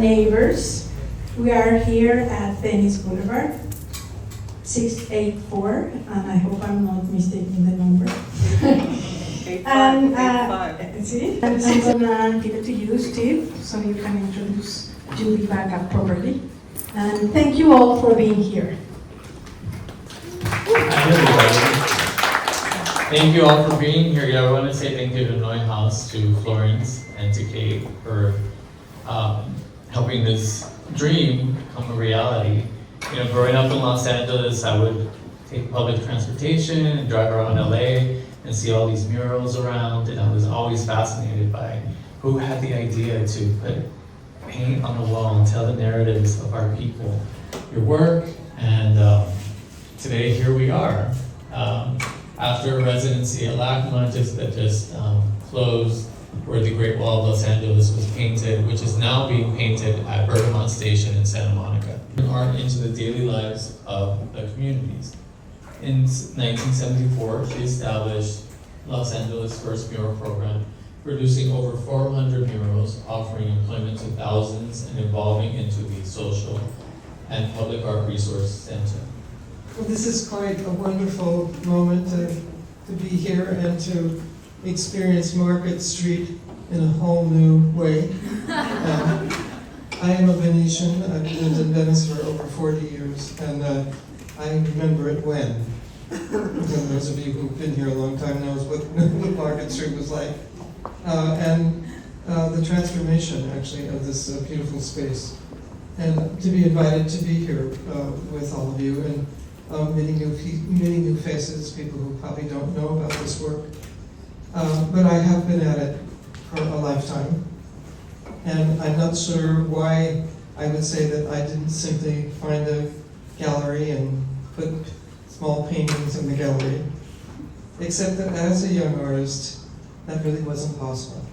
neighbors. We are here at Venice Boulevard, 684, and I hope I'm not mistaking the number. And see, and I'm gonna give it to you, Steve, so you can introduce Judy Baca properly. And thank you all for being here. Hi everybody. Thank you all for being here. I want to say thank you to Neuehouse, to Florence, and to Kate for helping this dream come a reality. You know, growing up in Los Angeles, I would take public transportation and drive around LA and see all these murals around, and I was always fascinated by who had the idea to put paint on the wall and tell the narratives of our people. Your work, and today here we are. After a residency at LACMA that just closed, where the Great Wall of Los Angeles was painted, which is now being painted at Bergamot Station in Santa Monica. Art into the daily lives of the communities. In 1974, she established Los Angeles' first mural program, producing over 400 murals, offering employment to thousands and evolving into the social and public art resource center. Well, this is quite a wonderful moment to be here and to experience Market Street in a whole new way. I am a Venetian. I've lived in Venice for over 40 years, and I remember it when. And those of you who've been here a long time knows what Market Street was like. And the transformation, actually, of this beautiful space. And to be invited to be here with all of you, and many new faces, people who probably don't know about this work. But I have been at it for a lifetime. And I'm not sure why I would say that I didn't simply find a gallery and put small paintings in the gallery, except that as a young artist, that really wasn't possible.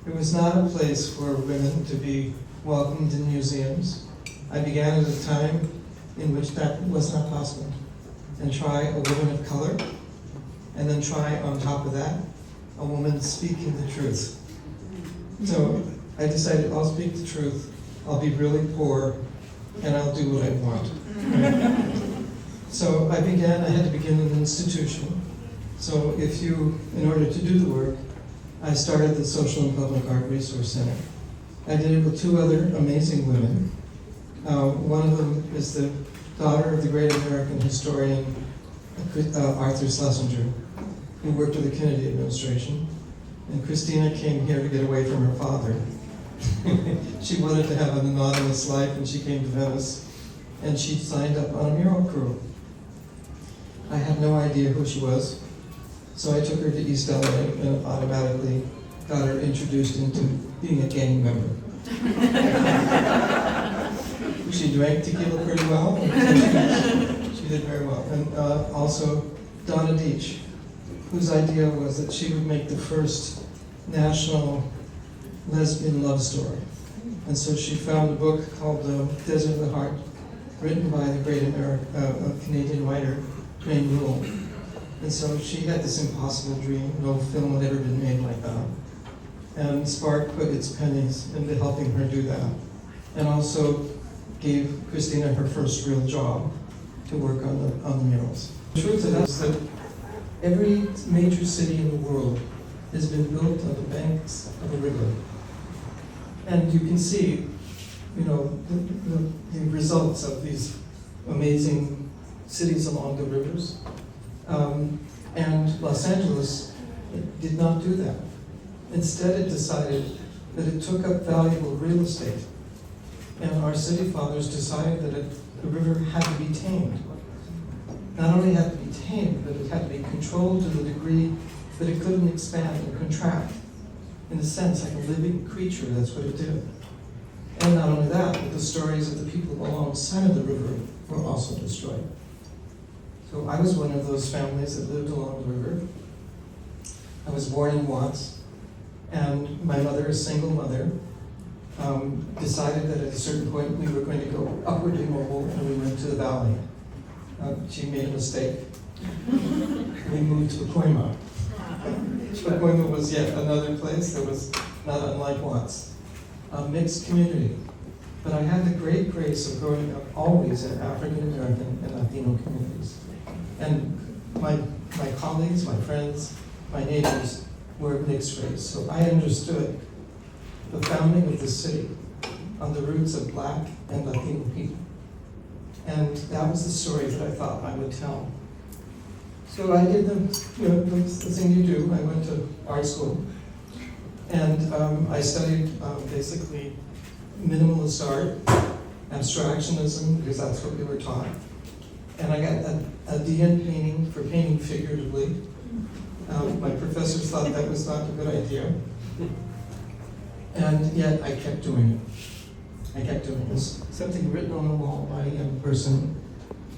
It was not a place for women to be welcomed in museums. I began at a time in which that was not possible. And try a woman of color, and then try on top of that, a woman speaking the truth. So I decided I'll speak the truth, I'll be really poor, and I'll do what I want. So I had to begin an institution. So in order to do the work, I started the Social and Public Art Resource Center. I did it with two other amazing women. One of them is the daughter of the great American historian, Arthur Schlesinger, who worked with the Kennedy administration. And Christina came here to get away from her father. She wanted to have an anonymous life, and she came to Venice, and she signed up on a mural crew. I had no idea who she was, so I took her to East LA and automatically got her introduced into being a gang member. She drank tequila pretty well. She did very well. And also Donna Deitch, whose idea was that she would make the first national lesbian love story. And so she found a book called Desert of the Heart, written by the great Canadian writer, Jane Rule. And so she had this impossible dream. No film had ever been made like that. And Spark put its pennies into helping her do that. And also gave Christina her first real job to work on the murals. The truth of that is that every major city in the world has been built on the banks of a river. And you can see, the results of these amazing cities along the rivers. And Los Angeles did not do that. Instead, it decided that it took up valuable real estate. And our city fathers decided that the river had to be tamed. Not only had to be tamed, but it had to be controlled to the degree that it couldn't expand and contract. In a sense, like a living creature, that's what it did. And not only that, but the stories of the people alongside of the river were also destroyed. So I was one of those families that lived along the river. I was born in Watts, and my mother, a single mother, decided that at a certain point we were going to go upwardly mobile, and we went to the valley. She made a mistake. We moved to Pacoima. Pacoima was yet another place that was not unlike Watts. A mixed community. but I had the great grace of growing up always in African American and Latino communities. And my colleagues, my friends, my neighbors were mixed race. So I understood the founding of the city on the roots of Black and Latino people. And that was the story that I thought I would tell. So I did the thing you do. I went to art school, and I studied basically minimalist art, abstractionism, because that's what we were taught. And I got a D in painting for painting figuratively. My professors thought that was not a good idea. And yet I kept doing it. I kept doing it. There's something written on the wall by a young person,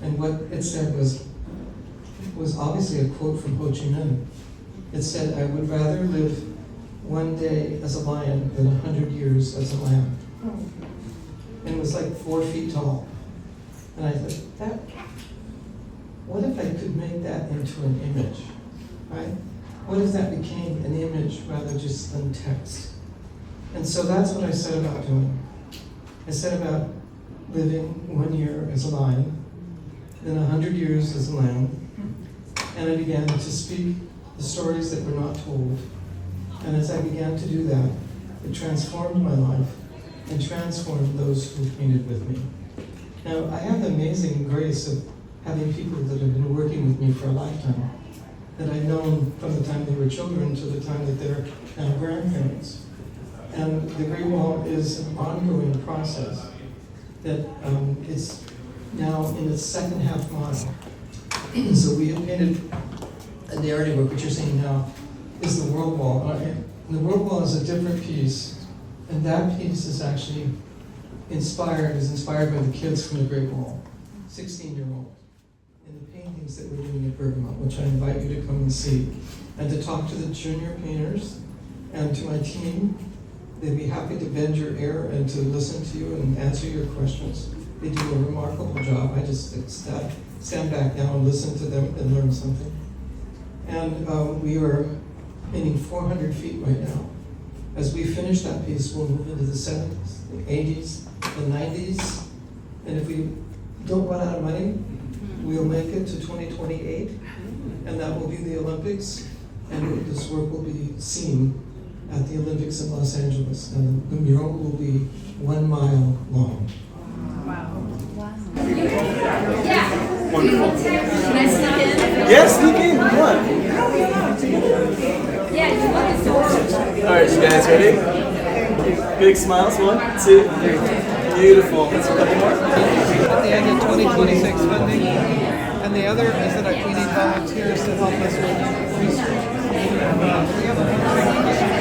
and what it said was obviously a quote from Ho Chi Minh. It said, "I would rather live one day as a lion than 100 years as a lamb." And it was like 4 feet tall. And I thought, what if I could make that into an image, right? What if that became an image rather just than text? And so that's what I set about doing. I set about living 1 year as a lion, then 100 years as a lamb, and I began to speak the stories that were not told. And as I began to do that, it transformed my life and transformed those who painted with me. Now, I have the amazing grace of having people that have been working with me for a lifetime, that I've known from the time they were children to the time that they're now grandparents. And the Great Wall is an ongoing process that it's now in its second half mile. So we have painted a narrative of what you're seeing now is the World Wall. And the World Wall is a different piece, and that piece is actually inspired by the kids from the Great Wall, 16-year-olds, and the paintings that we're doing at Bergamot, which I invite you to come and see, and to talk to the junior painters and to my team. They'd be happy to bend your ear and to listen to you and answer your questions. They do a remarkable job. I just stand back now and listen to them and learn something. And we are painting 400 feet right now. As we finish that piece, we'll move into the 70s, the 80s, the 90s. And if we don't run out of money, we'll make it to 2028. And that will be the Olympics. And this work will be seen at the Olympics in Los Angeles. And the mural will be 1 mile long. Wow. Yeah. Wonderful. Can I sneak in? Yes, sneak in. Come on. Yeah, you want to. All right, you guys ready? Big smiles. 1, 2. Beautiful. Let's a couple more. At the end of 2026 funding, and the other is that we need volunteers to help us with research. We have a bunch of